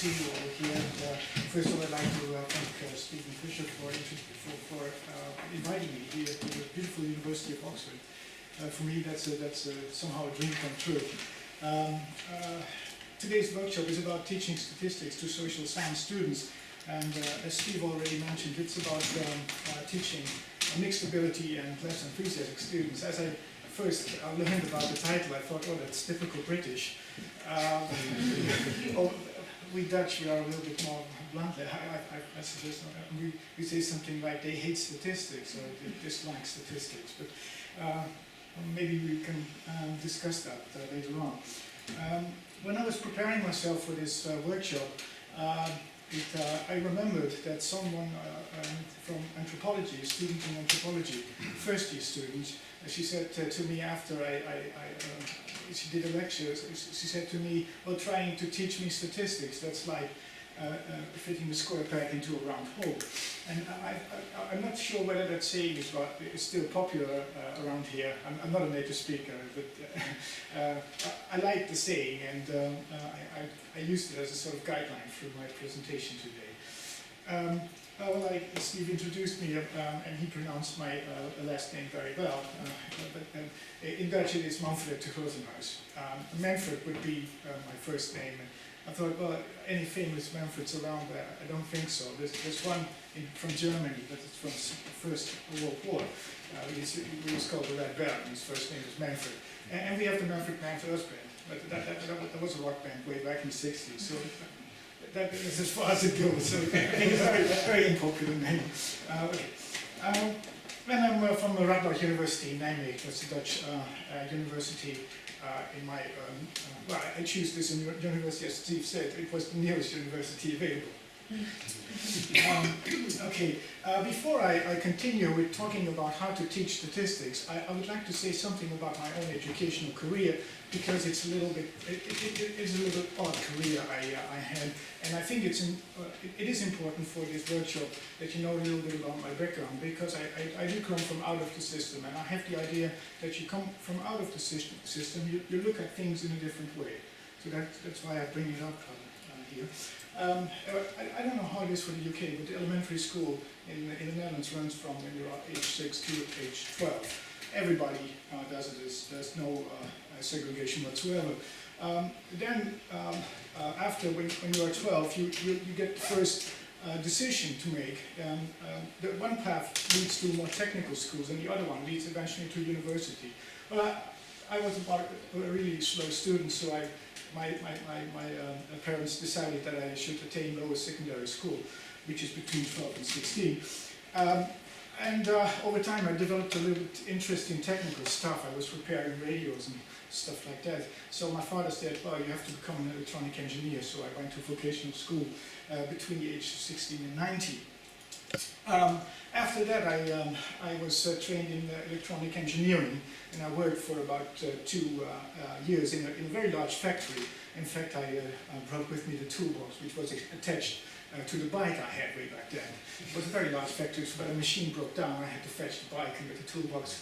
see you all here. And, first of all, I'd like to thank Stephen Fisher for inviting me here to the beautiful University of Oxford. For me, that's somehow a dream come true. Today's workshop is about teaching statistics to social science students, and as Steve already mentioned, it's about teaching mixed ability and less enthusiastic students. As I first learned about the title, I thought, oh, that's typical British. We Dutch, we are a little bit more blunt. I suggest we say something like they hate statistics or they dislike statistics, but maybe we can discuss that later on. When I was preparing myself for this workshop, I remembered that someone from anthropology, a student in anthropology, first year student, she said to me after she did a lecture, she said to me, well, trying to teach me statistics, that's like fitting the square peg into a round hole. And I'm not sure whether that saying is still popular around here. I'm not a native speaker, but I like the saying, and I used it as a sort of guideline through my presentation today. Well, Steve introduced me, and he pronounced my last name very well. But in Dutch it is Manfred to Grotenhuis. Manfred would be my first name. I thought, well, any famous Manfreds around there? I don't think so. There's one from Germany, but it's from the First World War. He was called the Red Baron. His first name is Manfred. And we have the Manfred Band, but that was a rock band way back in the 60s. So that is as far as it goes. So I think it's a very, very unpopular name. Okay. When I'm from Radboud University in Nijmegen, that's a Dutch university. Well, I choose this university, as Steve said, it was the nearest university available. Okay, before I continue with talking about how to teach statistics, I would like to say something about my own educational career, because it's a little bit, it is a little bit odd career I had, and I think it is important for this workshop that you know a little bit about my background, because I do come from out of the system, and I have the idea that you come from out of the system, you look at things in a different way. So that's why I bring it up here. I don't know how it is for the UK, but the elementary school in the Netherlands runs from when you're age 6 to age 12. Everybody does it. There's no segregation whatsoever. Then, after when you are 12, you get the first decision to make. The one path leads to more technical schools, and the other one leads eventually to university. Well, I was a really slow student, so my parents decided that I should attain lower secondary school, which is between 12 and 16. And over time I developed a little interest in technical stuff. I was repairing radios and stuff like that. So my father said, well, you have to become an electronic engineer. So I went to vocational school between the age of 16 and 19. After that I was trained in electronic engineering, and I worked for about 2 years in a very large factory. In fact, I brought with me the toolbox, which was attached to the bike I had way back then. It was a very large factory, so when a machine broke down, I had to fetch the bike and get the toolbox,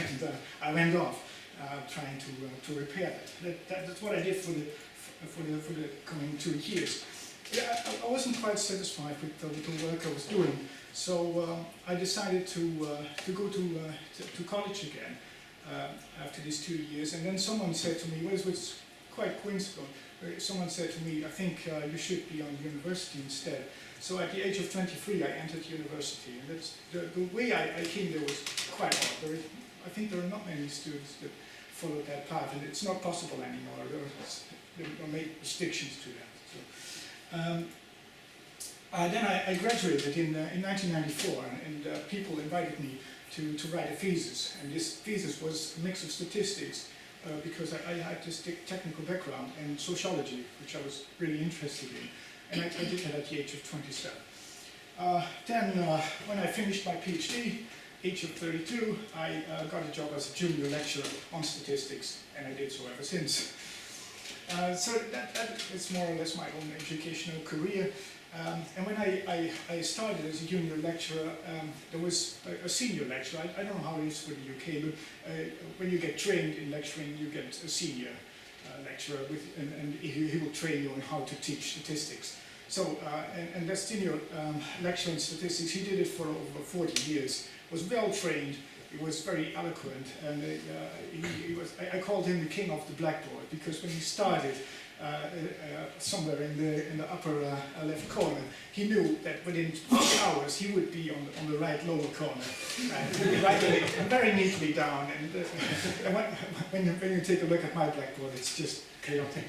and I went off trying to repair that. That's what I did for the coming 2 years. Yeah, I wasn't quite satisfied with the work I was doing, so I decided to go to college again after these 2 years. And then someone said to me, well, it was quite coincidental. Someone said to me, I think you should be on university instead. So at the age of 23, I entered university, and that's the way I came there was quite odd. I think there are not many students that follow that path, and it's not possible anymore. There are made restrictions to that. So, then I graduated in 1994, and people invited me to write a thesis, and this thesis was a mix of statistics, because I had this technical background, and sociology, which I was really interested in, and I did that at the age of 27. Then, when I finished my PhD, age of 32, I got a job as a junior lecturer on statistics, and I did so ever since. So that is more or less my own educational career. And when I started as a junior lecturer, there was a senior lecturer. I don't know how it is for the UK, but when you get trained in lecturing, you get a senior lecturer, and he will train you on how to teach statistics. So, and Destinio lecturer in statistics, he did it for over 40 years, was well trained, he was very eloquent, and I called him the king of the blackboard, because when he started somewhere in the upper left corner, he knew that within 2 hours he would be on the right lower corner, very neatly down, and when you take a look at my blackboard, it's just chaotic.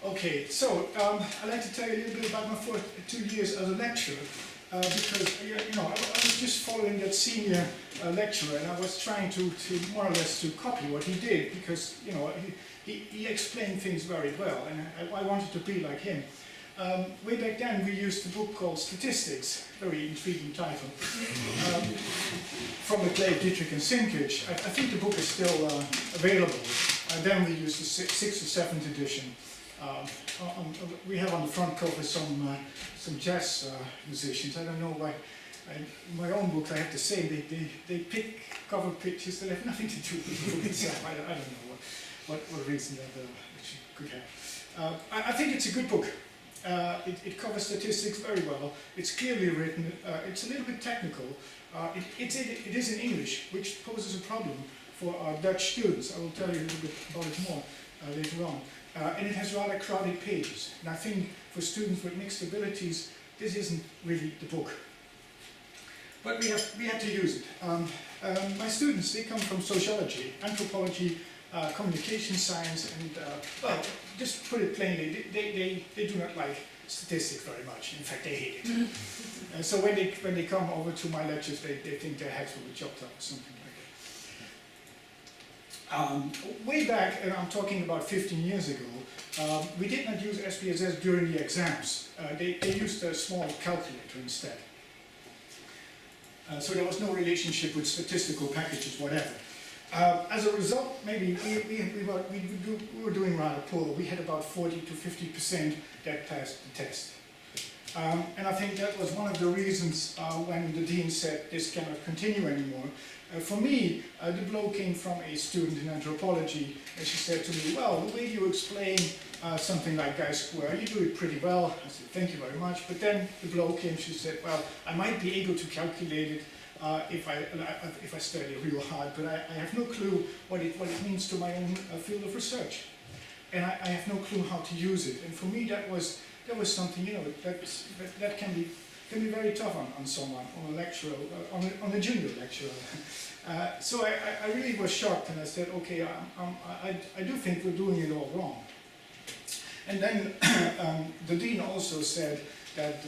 Okay, so I'd like to tell you a little bit about my first 2 years as a lecturer, because I was just following that senior lecturer, and I was trying to more or less to copy what he did, because he explained things very well, and I wanted to be like him. Way back then we used a book called Statistics, very intriguing title, from the Clay, Dietrich and Sinkage. I think the book is still available. Then we used the 6th or 7th edition. We have on the front cover some jazz musicians. I don't know why. In my own books I have to say they pick cover pictures that have nothing to do with the book itself. I don't know what reason that could have. I think it's a good book. It covers statistics very well. It's clearly written. It's a little bit technical. It is in English, which poses a problem for our Dutch students. I will tell you a little bit about it more later on. And it has rather crowded pages. And I think for students with mixed abilities, this isn't really the book. But we have to use it. My students, they come from sociology, anthropology, communication science, and well, just put it plainly, they do not like statistics very much. In fact, they hate it. So when they come over to my lectures, they think their heads will be chopped up or something like that. Way back, and I'm talking about 15 years ago, we did not use SPSS during the exams. They used a small calculator instead. So there was no relationship with statistical packages, whatever. As a result, maybe we were doing rather poor. We had about 40 to 50% that passed the test. And I think that was one of the reasons when the dean said this cannot continue anymore. For me, the blow came from a student in anthropology, and she said to me, well, the way you explain something like chi-square, you do it pretty well. I said, thank you very much. But then the blow came, she said, well, I might be able to calculate it if I study real hard, but I have no clue what it means to my own field of research. And I have no clue how to use it. And for me, that was something, that can be very tough on someone, on a lecturer, on a junior lecturer. So I really was shocked, and I said, okay, I do think we're doing it all wrong. And then the dean also said that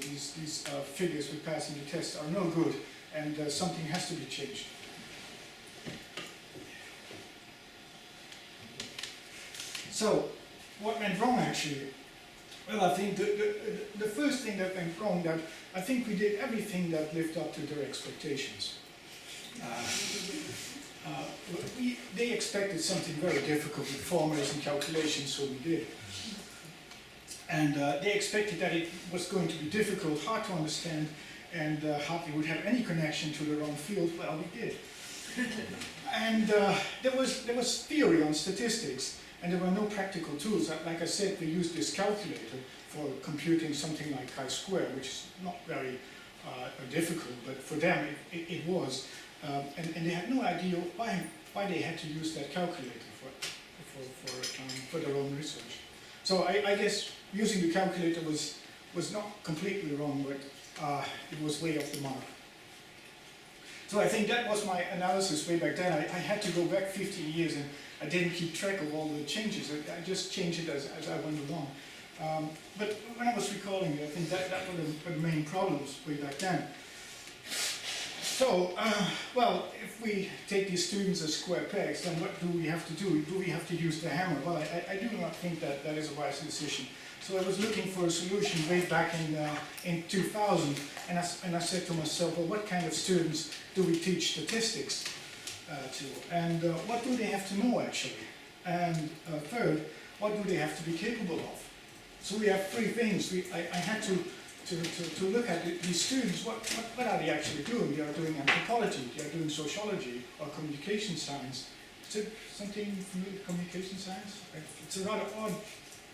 these figures with passing the test are no good, and something has to be changed. So, what went wrong actually? Well, I think the first thing that went wrong, that I think we did everything that lived up to their expectations. They expected something very difficult with formulas and calculations, so we did. And they expected that it was going to be difficult, hard to understand, and hardly would have any connection to their own field. Well, we did. And there was theory on statistics, and there were no practical tools. Like I said, we used this calculator for computing something like chi-square, which is not very difficult, but for them it was. And they had no idea why they had to use that calculator for their own research. So I guess using the calculator was not completely wrong, but it was way off the mark. So I think that was my analysis way back then. I had to go back 15 years, and I didn't keep track of all the changes. I just changed it as I went along. But when I was recalling it, I think that were the main problems way back then. So, well, if we take these students as square pegs, then what do we have to do? Do we have to use the hammer? Well, I do not think that is a wise decision. So I was looking for a solution way back in 2000, and I said to myself, well, what kind of students do we teach statistics to? And what do they have to know, actually? And third, what do they have to be capable of? So we have three things. I had to look at these students, what are they actually doing? They are doing anthropology, they are doing sociology or communication science. Is it something familiar with communication science? It's a rather odd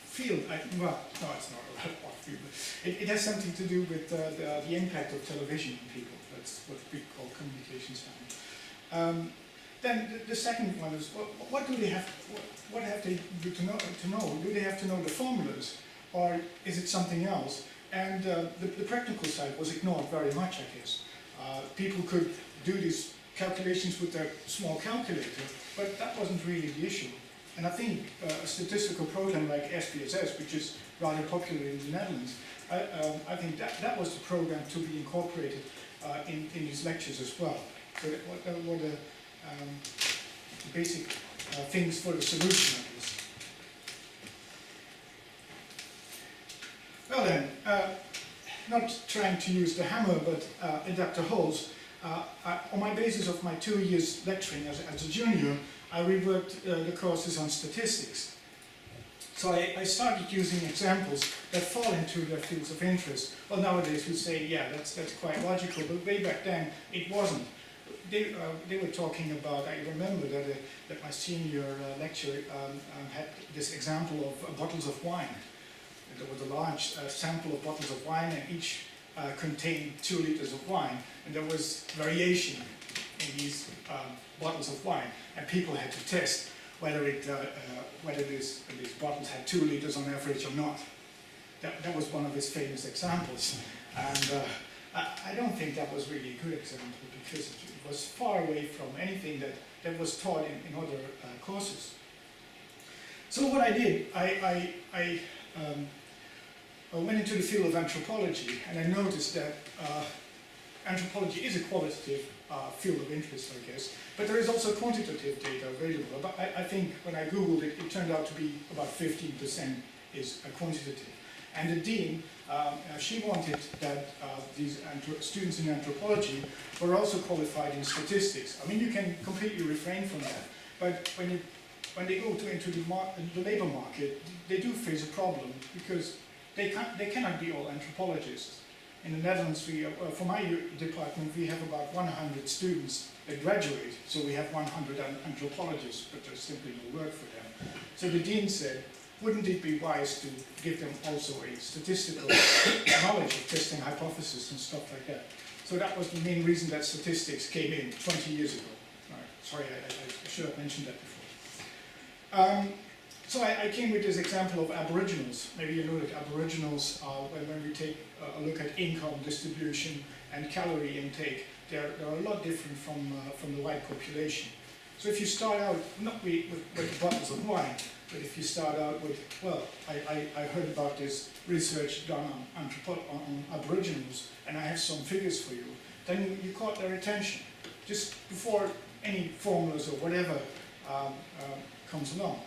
field. Well, no, it's not a rather odd field. It has something to do with the impact of television on people. That's what we call communication science. Then the second one is, what do they have? What have they to know? Do they have to know the formulas, or is it something else? And the practical side was ignored very much, I guess. People could do these calculations with their small calculator, but that wasn't really the issue. And I think a statistical program like SPSS, which is rather popular in the Netherlands, I think that was the program to be incorporated in these lectures as well. So that were the basic things for the solution, I guess. Well then, not trying to use the hammer, but adapt the holes. On my basis of my 2 years lecturing as a junior, I reworked the courses on statistics. So I started using examples that fall into their fields of interest. Well, nowadays we say, yeah, that's quite logical, but way back then it wasn't. They were talking about, I remember that my senior lecturer had this example of bottles of wine. There was a large sample of bottles of wine, and each contained 2 liters of wine, and there was variation in these bottles of wine, and people had to test whether these bottles had 2 liters on average or not. That was one of his famous examples, and I don't think that was really a good example, because it was far away from anything that was taught in other courses. So what I did, I went into the field of anthropology, and I noticed that anthropology is a qualitative field of interest, I guess, but there is also quantitative data available. But I think when I Googled it, it turned out to be about 15% is quantitative. And the dean, she wanted that these students in anthropology were also qualified in statistics. I mean, you can completely refrain from that, but when they go into the labor market, they do face a problem, because they cannot be all anthropologists. In the Netherlands, for my department, we have about 100 students that graduate, so we have 100 anthropologists, but there's simply no work for them. So the dean said, wouldn't it be wise to give them also a statistical knowledge of testing hypotheses and stuff like that? So that was the main reason that statistics came in 20 years ago. All right, sorry, I should have mentioned that before. So I came with this example of aboriginals. Maybe you know that aboriginals, when we take a look at income distribution and calorie intake, they're a lot different from the white population. So if you start out not with bottles of wine, but if you start out with, well, I heard about this research done on aboriginals, and I have some figures for you, then you caught their attention just before any formulas or whatever comes along.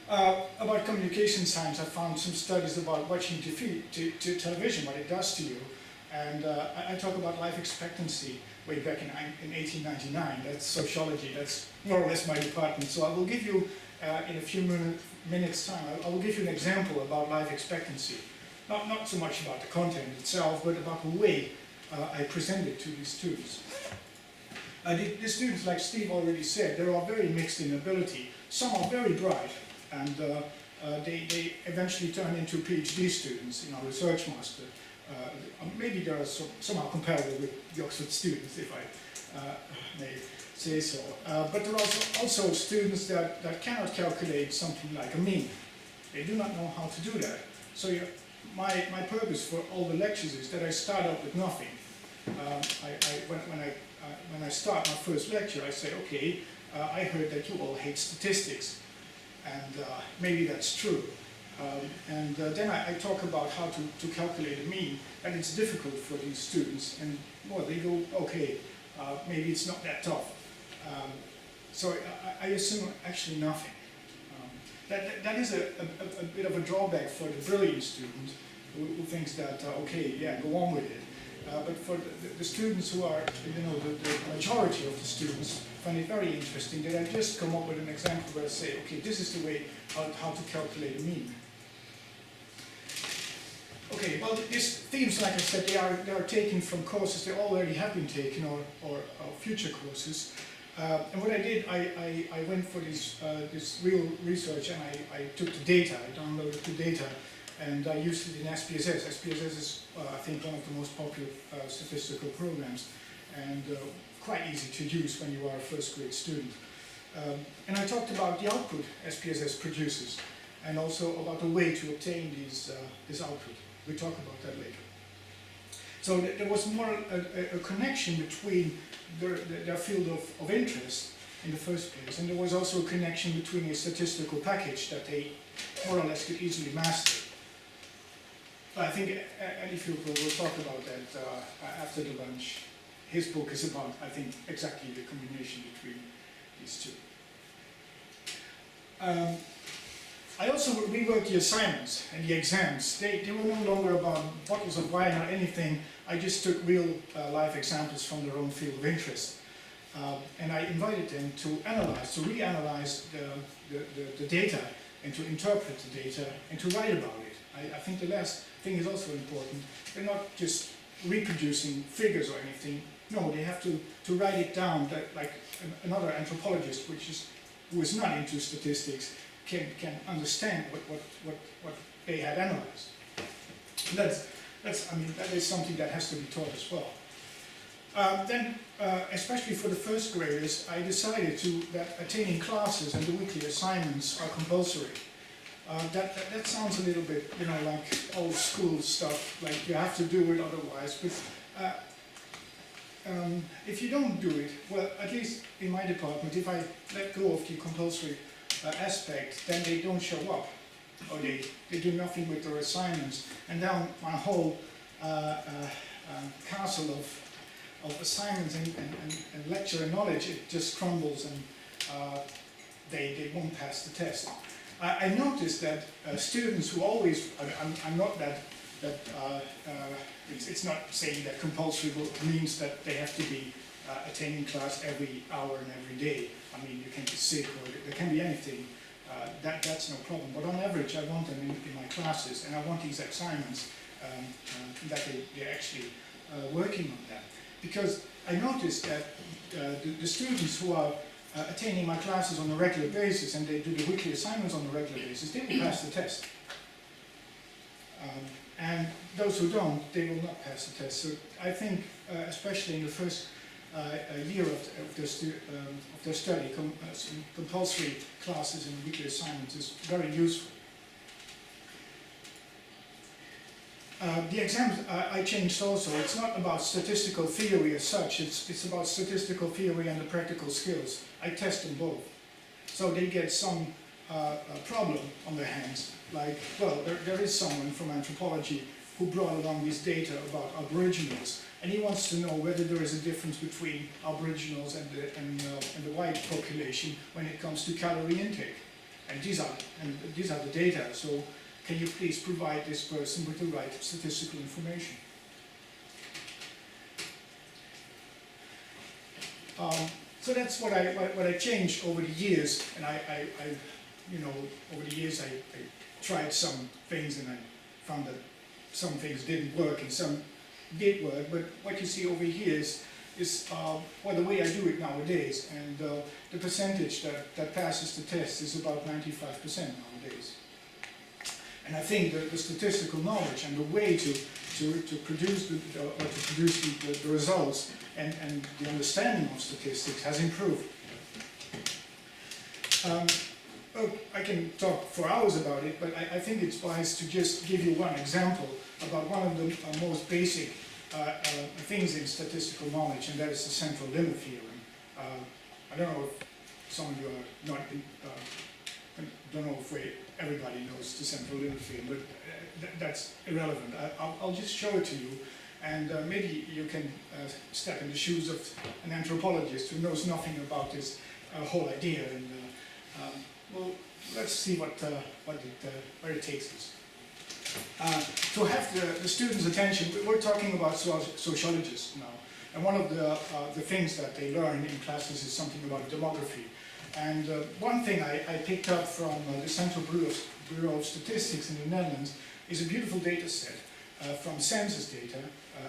About communication science, I found some studies about watching television, what it does to you. And I talk about life expectancy way back in 1899. That's sociology, that's more or less my department. So I will give you, in a few minutes time, I will give you an example about life expectancy. Not so much about the content itself, but about the way I present it to these students. The students, like Steve already said, they are very mixed in ability. Some are very bright, and they eventually turn into PhD students, research master. Maybe they are somehow comparable with the Oxford students, if I may say so. But there are also students that cannot calculate something like a mean. They do not know how to do that. So my purpose for all the lectures is that I start out with nothing. When I start my first lecture, I say, okay, I heard that you all hate statistics. And maybe that's true. Then I talk about how to calculate a mean, and it's difficult for these students. And well, they go, okay, maybe it's not that tough. So I assume actually nothing. That is a bit of a drawback for the brilliant student who thinks that, okay, yeah, go on with it. But for the students who are, the majority of the students find it very interesting that I just come up with an example where I say, okay, this is the way how to calculate a mean. Okay, well, these themes, like I said, they are taken from courses that already have been taken or future courses. And what I did, I went for this real research, and I took the data, I downloaded the data, and I used it in SPSS. SPSS is, I think, one of the most popular statistical programs, and quite easy to use when you are a first grade student. And I talked about the output SPSS produces, and also about the way to obtain this output. We'll talk about that later. So there was more a connection between their field of interest in the first place, and there was also a connection between a statistical package that they more or less could easily master. I think Andy will talk about that after the lunch. His book is about, I think, exactly the combination between these two. I also reworked the assignments and the exams. They were no longer about bottles of wine or anything. I just took real life examples from their own field of interest. And I invited them to analyze, to reanalyze the data, and to interpret the data, and to write about it. I think the last thing is also important. They're not just reproducing figures or anything. No, they have to write it down, that, like another anthropologist, who is not into statistics, can understand what they had analyzed. I mean, that is something that has to be taught as well. Then, especially for the first graders, I decided that attending classes and the weekly assignments are compulsory. That sounds a little bit, like old school stuff, like you have to do it otherwise. But if you don't do it, well, at least in my department, if I let go of the compulsory aspect, then they don't show up, or they do nothing with their assignments, and then my whole castle of assignments and lecture and knowledge, it just crumbles, and they won't pass the test. I noticed that students who always, I'm not it's not saying that compulsory means that they have to be attending class every hour and every day. I mean, you can be sick, or there can be anything. That's no problem. But on average, I want them in my classes, and I want these assignments that they're actually working on that. Because I noticed that the students who are attending my classes on a regular basis, and they do the weekly assignments on a regular basis, they will pass the test. And those who don't, they will not pass the test. So I think, especially in the first year of their study, compulsory classes and weekly assignments is very useful. The exams I changed also. It's not about statistical theory as such. It's about statistical theory and the practical skills. I test them both. So they get some problem on their hands. Like, well, there is someone from anthropology who brought along this data about Aboriginals, and he wants to know whether there is a difference between Aboriginals and the white population when it comes to calorie intake. And these are the data. So can you please provide this person with the right statistical information? So that's what I changed over the years, and over the years I tried some things, and I found that some things didn't work and some did work. But what you see over here is the way I do it nowadays, and the percentage that passes the test is about 95% nowadays. And I think the statistical knowledge and the way to produce the results and the understanding of statistics has improved. I can talk for hours about it, but I think it's wise to just give you one example about one of the most basic things in statistical knowledge, and that is the central limit theorem. I don't know if some of you are not, I don't know if everybody knows the central limit theorem, but that's irrelevant. I'll just show it to you, and maybe you can step in the shoes of an anthropologist who knows nothing about this whole idea. And well, let's see where it takes us. To have the students' attention, we're talking about sociologists now, and one of the things that they learn in classes is something about demography. And one thing I picked up from the Central Bureau of Statistics in the Netherlands is a beautiful data set from census data.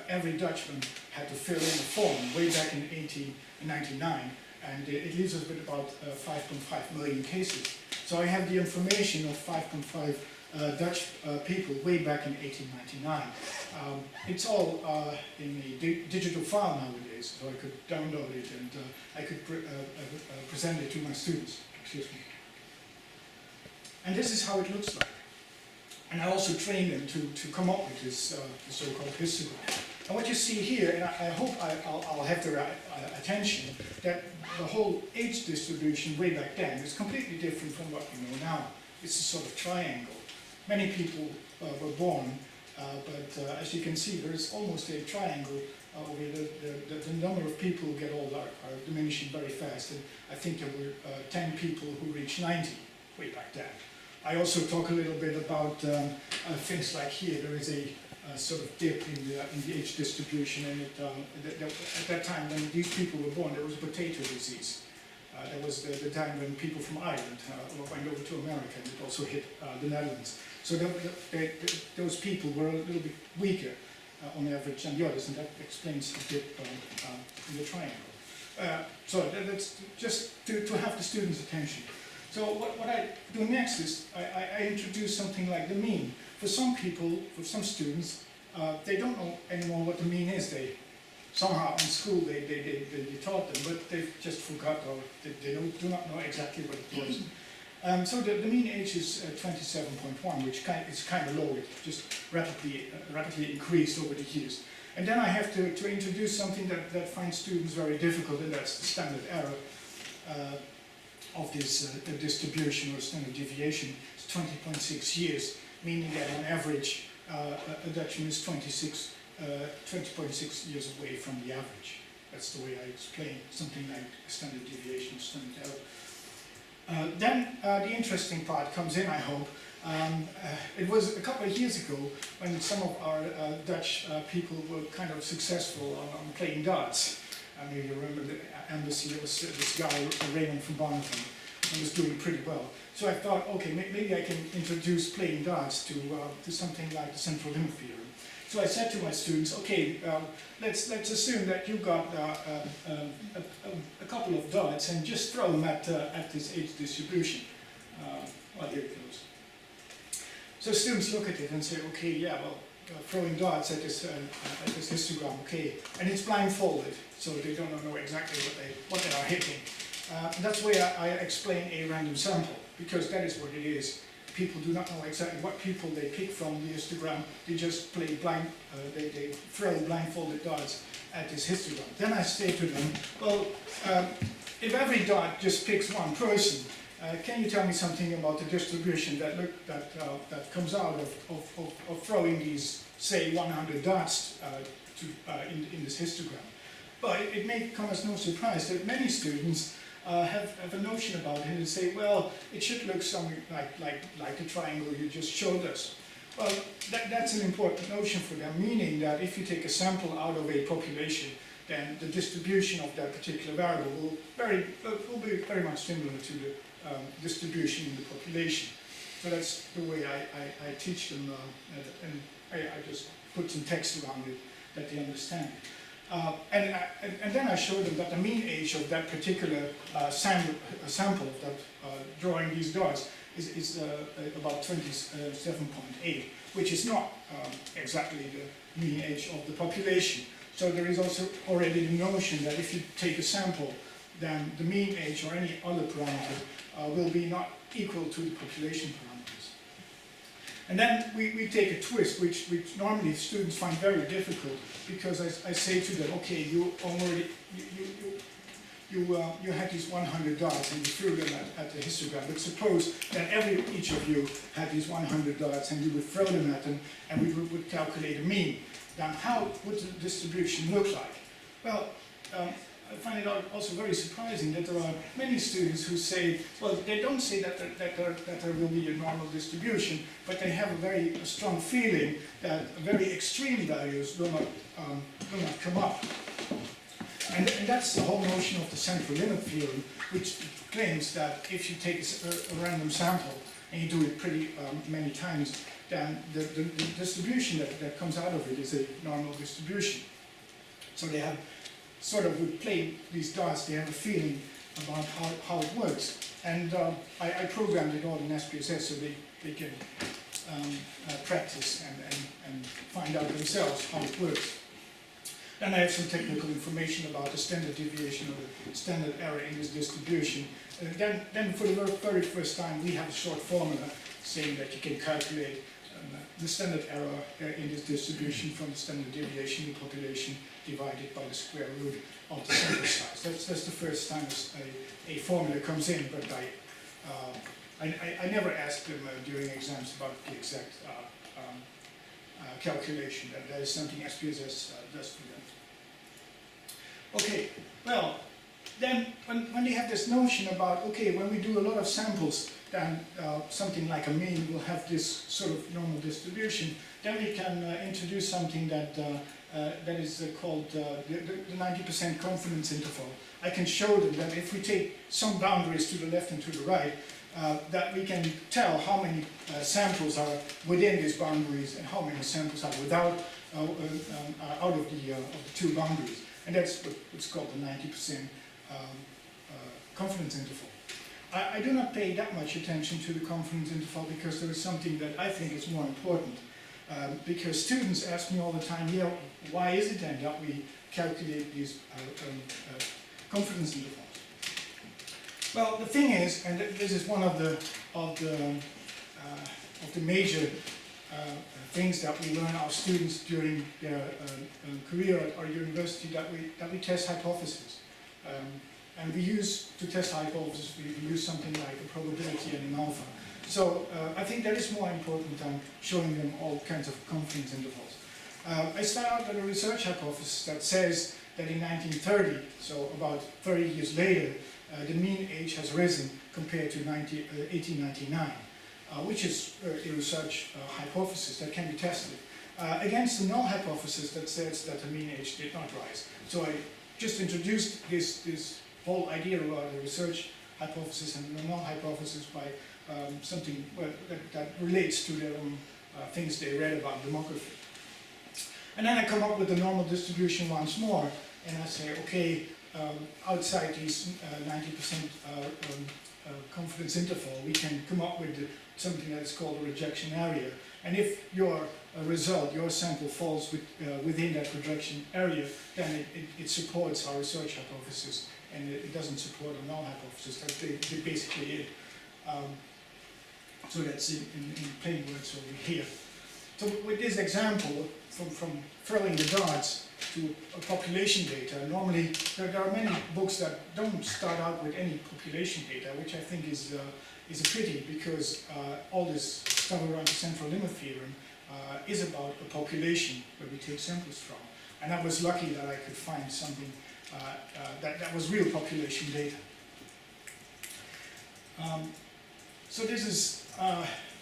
Every Dutchman had to fill in a form way back in 1899, and it leaves us with about 5.5 million cases. So I have the information of 5.5 Dutch people way back in 1899. It's all in a digital file nowadays, so I could download it and I could present it to my students. Excuse me. And this is how it looks like. And I also train them to come up with this so-called histogram. And what you see here, and I hope I'll have their attention, that the whole age distribution way back then is completely different from what we know now. It's a sort of triangle. Many people were born, but as you can see, there is almost a triangle where the number of people who get older are diminishing very fast. And I think there were 10 people who reached 90 way back then. I also talk a little bit about things like here. There is a sort of dip in the age distribution, and at that time when these people were born, there was potato disease. That was the time when people from Ireland went over to America, and it also hit the Netherlands. So those people were a little bit weaker on average than the others, and that explains the dip in the triangle. So that's just to have the students' attention. So what I do next is I introduce something like the mean. For some people, for some students, they don't know anymore what the mean is. They somehow in school they taught them, but they've just forgot, or they do not know exactly what it was. So the mean age is 27.1, which is kind of low. It just rapidly increased over the years. And then I have to introduce something that finds students very difficult, and that's the standard error of this distribution or standard deviation. It's 20.6 years, meaning that on average a Dutchman is 20.6 years away from the average. That's the way I explain something like standard deviation, standard error. Then the interesting part comes in, I hope. It was a couple of years ago when some of our Dutch people were kind of successful on playing darts. I mean, you remember the embassy, there was this guy, Raymond from Bonneton, and was doing pretty well. So I thought, okay, maybe I can introduce playing darts to something like the central limit theorem. So I said to my students, okay, let's assume that you got a couple of darts and just throw them at this age distribution. Well, here it goes. So students look at it and say, okay, yeah, well, throwing darts at this histogram, okay, and it's blindfolded, so they don't know exactly what they are hitting. That's where I explain a random sample, because that is what it is. People do not know exactly what people they pick from the histogram. They just play they throw blindfolded darts at this histogram. Then I say to them, well, if every dart just picks one person, can you tell me something about the distribution that comes out of throwing these, say, 100 darts in this histogram? But it may come as no surprise that many students have a notion about it and say, well, it should look something like the triangle you just showed us. Well, that's an important notion for them, meaning that if you take a sample out of a population, then the distribution of that particular variable will be very much similar to the distribution in the population. So that's the way I teach them, and I just put some text around it that they understand. And then I show them that the mean age of that particular sample of that drawing these dots is about 27.8, which is not exactly the mean age of the population. So there is also already the notion that if you take a sample, then the mean age or any other parameter will be not equal to the population parameters. And then we take a twist, which normally students find very difficult, because I say to them, okay, you had these 100 dots and you threw them at the histogram, but suppose that each of you had these 100 dots and you would throw them at them and we would calculate a mean. Then how would the distribution look like? Well, I find it also very surprising that there are many students who say, well, they don't say that there will be a normal distribution, but they have a very strong feeling that very extreme values will not come up. And that's the whole notion of the central limit theorem, which claims that if you take a random sample and you do it pretty many times, then the distribution that comes out of it is a normal distribution. So they have sort of would play these dots, they have a feeling about how it works. And I programmed it all in SPSS so they can practice and find out themselves how it works. Then I have some technical information about the standard deviation or the standard error in this distribution. Then for the very first time, we have a short formula saying that you can calculate the standard error in this distribution from the standard deviation in population divided by the square root of the sample size. That's the first time a formula comes in, but I never asked them during exams about the exact calculation. That is something SPSS does for them. Okay, well, then when they have this notion about, okay, when we do a lot of samples, then something like a mean will have this sort of normal distribution, then we can introduce something that is called the 90% confidence interval. I can show them that if we take some boundaries to the left and to the right, that we can tell how many samples are within these boundaries and how many samples are without, out of the two boundaries. And that's what's called the 90% confidence interval. I do not pay that much attention to the confidence interval because there is something that I think is more important. Because students ask me all the time, yeah, why is it then that we calculate these confidence intervals? Well, the thing is, and this is one of the major things that we learn our students during their career at our university, that we test hypotheses. And we use, to test hypotheses, we use something like a probability and an alpha. So I think that is more important than showing them all kinds of confidence intervals. I start out with a research hypothesis that says that in 1930, so about 30 years later, the mean age has risen compared to 1899, which is a research hypothesis that can be tested against the null hypothesis that says that the mean age did not rise. So I just introduced this whole idea about the research hypothesis and the null hypothesis by something that relates to their own things they read about demography. And then I come up with the normal distribution once more, and I say, okay, outside these 90% confidence interval, we can come up with something that is called a rejection area. And if your result, your sample falls within that rejection area, then it supports our research hypothesis, and it doesn't support a null hypothesis. That's basically it. So that's in plain words over here. So with this example, from throwing the darts to population data, normally there are many books that don't start out with any population data, which I think is a pity, because all this stuff around the central limit theorem is about a population where we take samples from. And I was lucky that I could find something that was real population data. So this is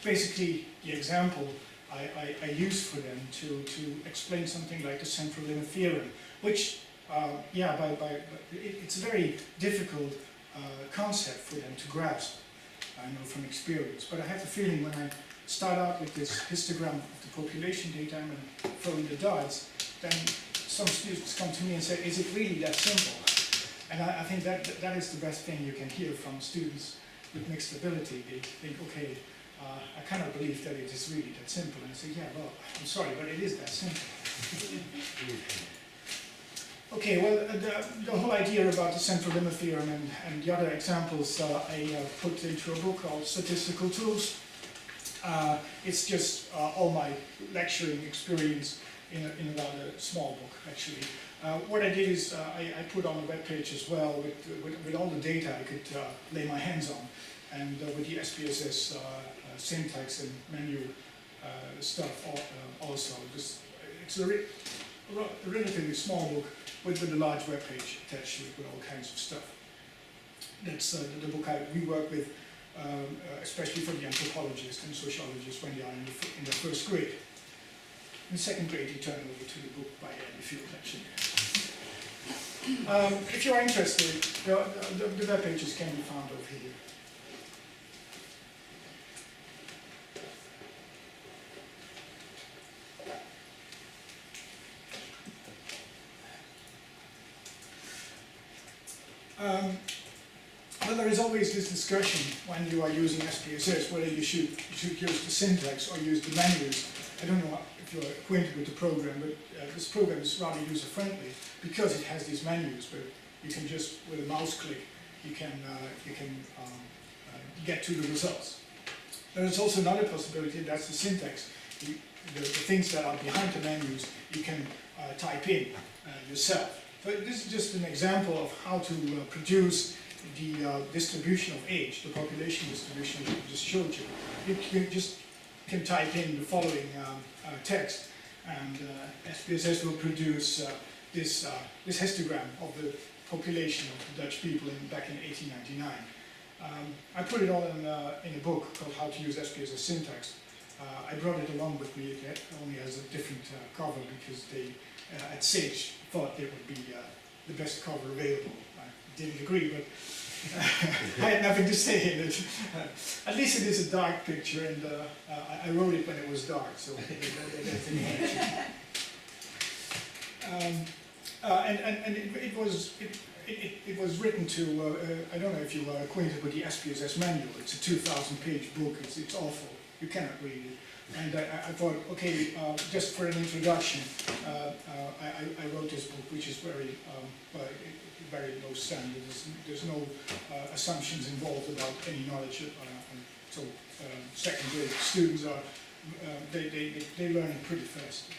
basically the example I use for them to explain something like the central limit theorem, which, it's a very difficult concept for them to grasp, I know from experience. But I have the feeling when I start out with this histogram of the population data and throwing the darts, then some students come to me and say, is it really that simple? And I think that is the best thing you can hear from students with mixed ability. They think, okay, I cannot believe that it is really that simple. And I say, yeah, well, I'm sorry, but it is that simple. Okay, well, the whole idea about the central limit theorem and the other examples I put into a book called Statistical Tools. It's just all my lecturing experience in a rather small book, actually. What I did is I put on a web page as well with all the data I could lay my hands on, and with the SPSS syntax and menu stuff also. It's a relatively small book with a large web page attached to it with all kinds of stuff. That's the book we work with, especially for the anthropologists and sociologists when they are in the first grade. In second grade, you turn over to the book by Andy Field, actually. If you are interested, the web pages can be found over here. Um, well, there is always this discussion when you are using SPSS whether you should use the syntax or use the menus. I don't know if you're acquainted with the program, but this program is rather user-friendly because it has these menus where you can just, with a mouse click, you can get to the results. There is also another possibility, and that's the syntax. The things that are behind the menus, you can type in yourself. So this is just an example of how to produce the distribution of age, the population distribution that I just showed you. You just can type in the following text, and SPSS will produce this histogram of the population of the Dutch people back in 1899. I put it all in a book called How to Use SPSS Syntax. I brought it along with me. It only has a different cover because they, at Sage, thought it would be the best cover available. I didn't agree, but I had nothing to say in it. At least it is a dark picture, and I wrote it when it was dark, so that's an intention. And it was written to, I don't know if you are acquainted with the SPSS manual. It's a 2,000-page book. It's awful. You cannot read it. And I thought, okay, just for an introduction, I wrote this book, which is very low standard. There's no assumptions involved about any knowledge. So second grade students are, they learn pretty fast.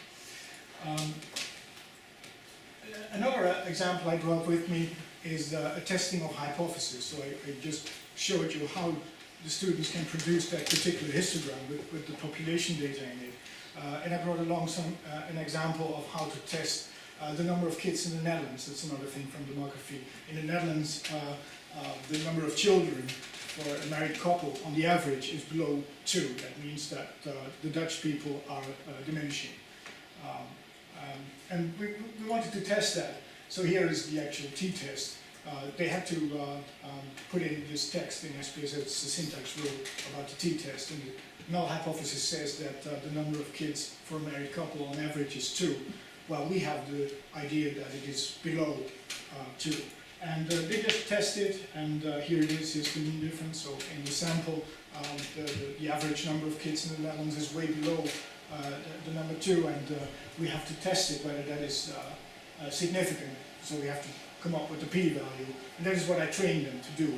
Another example I brought with me is a testing of hypotheses. So I just showed you how the students can produce that particular histogram with the population data in it. And I brought along an example of how to test the number of kids in the Netherlands. That's another thing from demography. In the Netherlands, the number of children for a married couple on the average is below 2. That means that the Dutch people are diminishing. And we wanted to test that. So here is the actual t-test. They had to put in this text in SPSS, it's a syntax rule about the t-test, and the null hypothesis says that the number of kids for a married couple on average is 2. Well, we have the idea that it is below 2. And they just test it, and here it is, here's the mean difference. So in the sample, the average number of kids in the Netherlands is way below the number 2, and we have to test it whether that is significant. So we have to come up with the p-value, and that is what I trained them to do.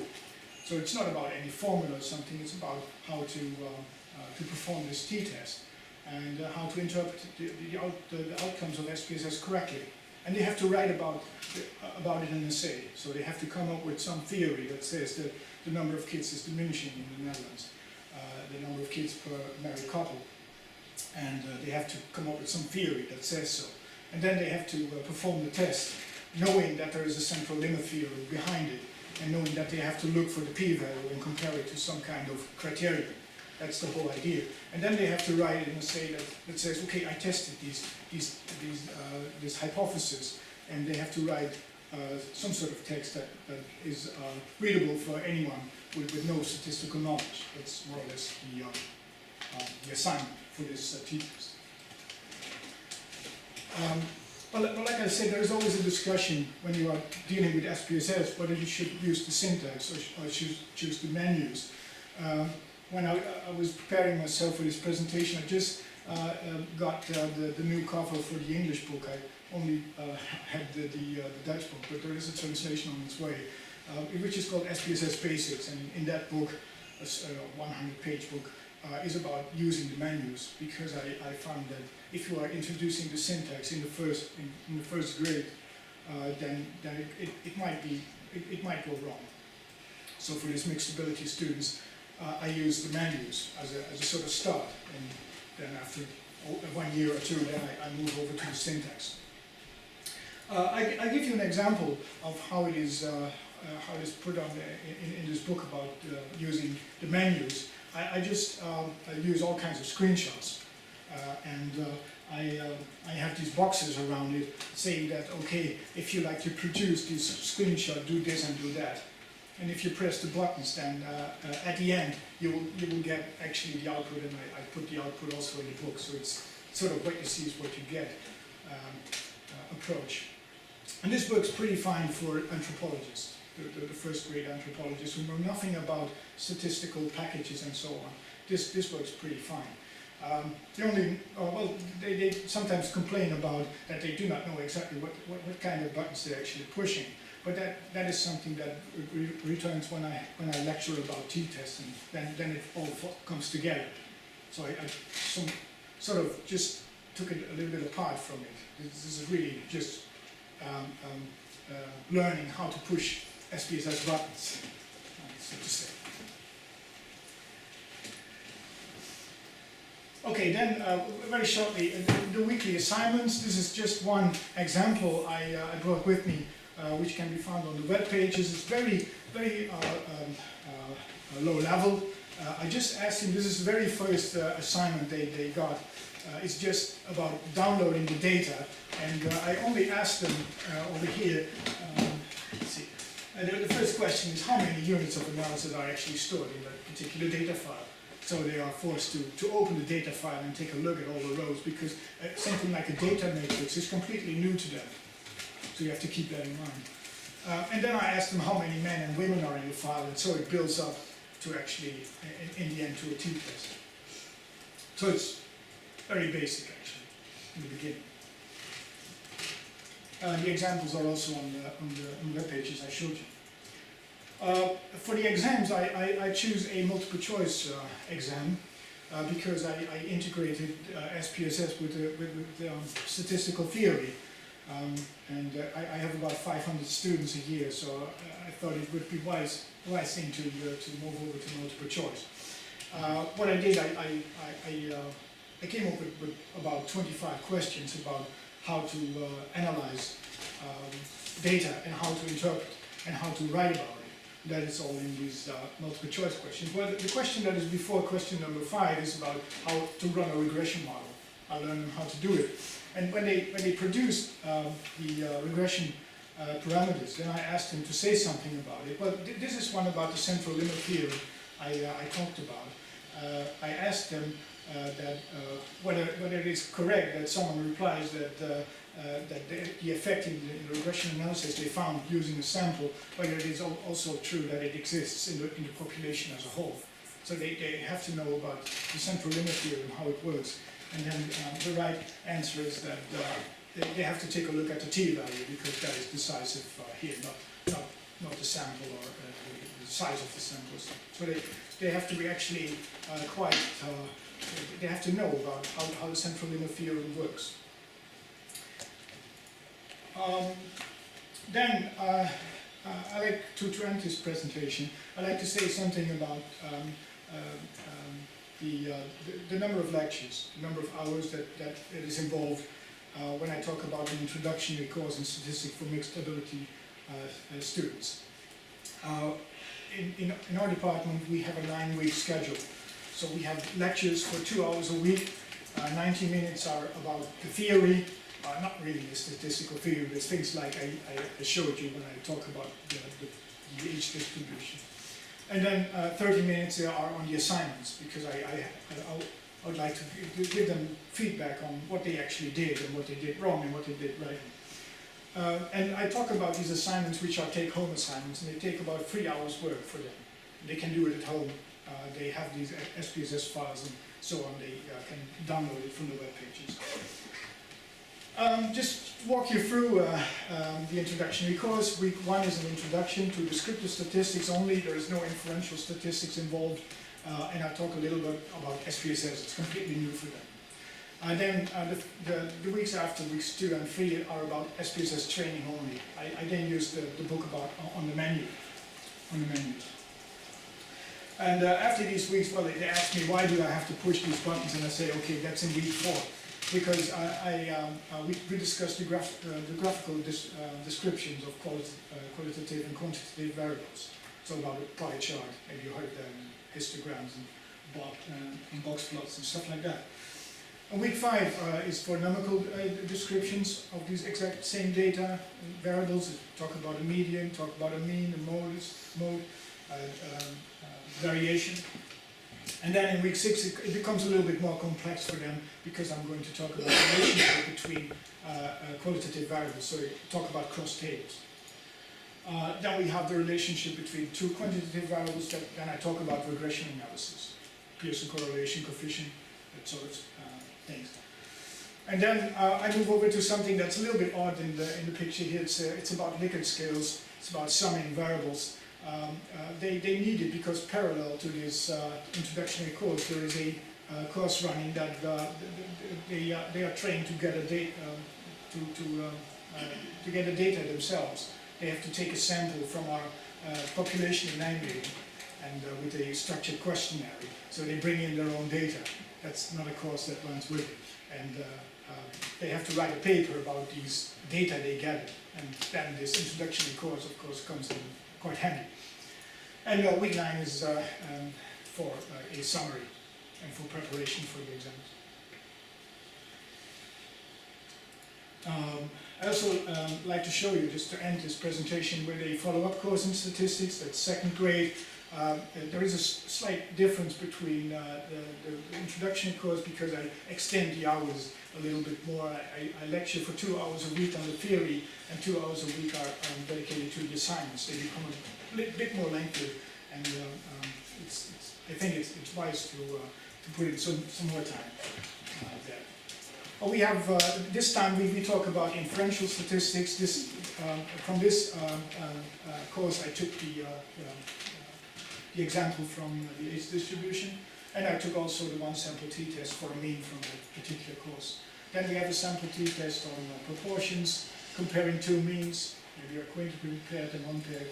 So it's not about any formula or something, it's about how to perform this t-test and how to interpret the outcomes of SPSS correctly. And they have to write about it in an essay. So they have to come up with some theory that says that the number of kids is diminishing in the Netherlands, the number of kids per married couple. And they have to come up with some theory that says so. And then they have to perform the test, knowing that there is a central limit theory behind it, and knowing that they have to look for the p-value and compare it to some kind of criterion. That's the whole idea. And then they have to write an essay that says, okay, I tested this hypothesis, and they have to write some sort of text that is readable for anyone with no statistical knowledge. That's more or less the assignment for this t-test. Well, like I said, there is always a discussion when you are dealing with SPSS whether you should use the syntax or choose the menus. When I was preparing myself for this presentation, I just got the new cover for the English book. I only had the Dutch book, but there is a translation on its way, which is called SPSS Basics. And in that book, a 100-page book, is about using the menus, because I found that if you are introducing the syntax in the first grade, then it might go wrong. So for these mixed ability students, I use the menus as a sort of start, and then after 1 year or two, then I move over to the syntax. I give you an example of how it is put on in this book about using the menus. I just use all kinds of screenshots, and I have these boxes around it saying that, okay, if you like to produce this screenshot, do this and do that. And if you press the buttons, then at the end you will get actually the output, and I put the output also in the book, so it's sort of what you see is what you get approach. And this works pretty fine for anthropologists. the first grade anthropologists who know nothing about statistical packages and so on. This works pretty fine. The only, well, they sometimes complain about that they do not know exactly what kind of buttons they're actually pushing. But that is something that returns when I lecture about t-tests, and then it all comes together. So I sort of just took it a little bit apart from it. This is really just learning how to push SPSS buttons, so to say. Okay, then very shortly, the weekly assignments. This is just one example I brought with me, which can be found on the web pages. It's very low level. I just asked him, this is the very first assignment they got. It's just about downloading the data, and I only asked them over here, let's see. The first question is how many units of analysis are actually stored in that particular data file. So they are forced to open the data file and take a look at all the rows, because something like a data matrix is completely new to them. So you have to keep that in mind. And then I asked them how many men and women are in the file, and so it builds up to actually, in the end, to a t-test. So it's very basic, actually, in the beginning. The examples are also on the web pages I showed you. For the exams, I choose a multiple choice exam because I integrated SPSS with statistical theory. And I have about 500 students a year, so I thought it would be wise thing to move over to multiple choice. What I did, I came up with about 25 questions about how to analyze data and how to interpret and how to write about it. That is all in these multiple choice questions. Well, the question that is before question number 5 is about how to run a regression model. I learned them how to do it. And when they produced the regression parameters, then I asked them to say something about it. Well, this is one about the central limit theory I talked about. I asked them that whether it is correct that someone replies that the effect in the regression analysis they found using a sample, whether it is also true that it exists in the population as a whole. So they have to know about the central limit theory and how it works. And then the right answer is that they have to take a look at the t-value, because that is decisive here, not the sample or the size of the samples. So they have to be actually quite, they have to know about how the central limit theorem works. Then I like to end this presentation. I like to say something about the number of lectures, the number of hours that is involved when I talk about an introductory course in statistics for mixed ability students. In our department, we have a 9-week schedule. So we have lectures for 2 hours a week. 90 minutes are about the theory, not really the statistical theory, but things like I showed you when I talk about the age distribution. And then 30 minutes are on the assignments, because I would like to give them feedback on what they actually did and what they did wrong and what they did right. And I talk about these assignments, which are take-home assignments, and they take about 3 hours work for them. They can do it at home. They have these SPSS files and so on. They can download it from the web pages. Just walk you through the introductory course. Week 1 is an introduction to descriptive statistics only. There is no inferential statistics involved. And I'll talk a little bit about SPSS. It's completely new for them. And then the weeks after, weeks 2 and 3 are about SPSS training only. I then use the book about on the menu. And after these weeks, well, they ask me why do I have to push these buttons, and I say, okay, that's in week 4. Because we discussed the graphical descriptions of qualitative and quantitative variables. So about a pie chart, maybe you heard that, and histograms and box plots and stuff like that. And week 5 is for numerical descriptions of these exact same data variables. Talk about a median, talk about a mean, a mode, variation. And then in week 6 it becomes a little bit more complex for them, because I'm going to talk about the relationship between qualitative variables, so talk about cross tables. Then we have the relationship between two quantitative variables. Then I talk about regression analysis, Pearson correlation coefficient, that sort of things. And then I move over to something that's a little bit odd in the picture here. It's about Likert scales. It's about summing variables. They need it because parallel to this introductory course, there is a course running that they are trained to get to get the data themselves. They have to take a sample from our population in Nijmegen and with a structured questionnaire. So they bring in their own data. That's not a course that runs with it. And they have to write a paper about these data they gathered. And then this introductory course, of course, comes in quite handy. And week 9 is for a summary and for preparation for the exams. I also like to show you, just to end this presentation, with a follow-up course in statistics. That's second grade. There is a slight difference between the introduction course because I extend the hours a little bit more. I lecture for 2 hours a week on the theory, and 2 hours a week are dedicated to the assignments. They become a bit more lengthy, and I think it's wise to put in some more time there. We have, this time we talk about inferential statistics. From this course I took the example from the age distribution, and I took also the one sample t-test for a mean from a particular course. Then we have a sample t-test on proportions, comparing two means, maybe you're acquainted with paired and unpaired,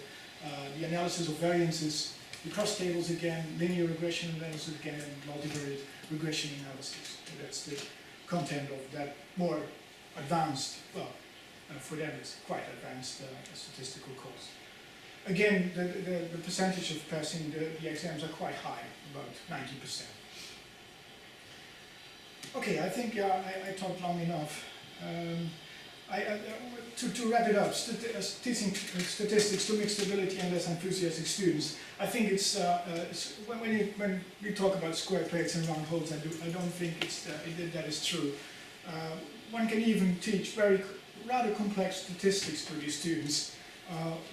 the analysis of variances, the cross tables again, linear regression analysis again, and multivariate regression analysis. So that's the content of that more advanced, well, for them it's quite advanced statistical course. Again, the percentage of passing the exams are quite high, about 90%. Okay, I think I talked long enough. To wrap it up, teaching statistics to mixed ability and less enthusiastic students, I think it's when we talk about square pegs and round holes, I don't think that is true. One can even teach rather complex statistics to these students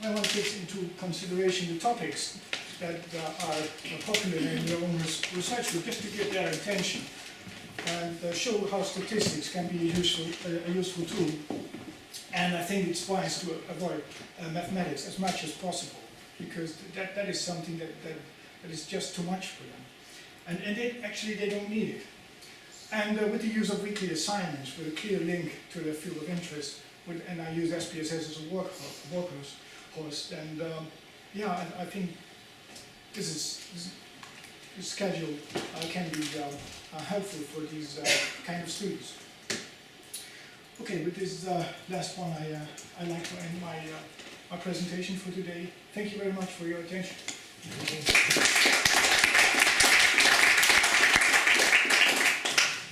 when one takes into consideration the topics that are popular in their own research group, just to get their attention and show how statistics can be a useful tool. And I think it's wise to avoid mathematics as much as possible, because that is something that is just too much for them. And they don't need it. And with the use of weekly assignments with a clear link to their field of interest, and I use SPSS as a workhorse, and yeah, I think this schedule can be helpful for these kind of students. Okay, with this last one, I'd like to end my presentation for today. Thank you very much for your attention.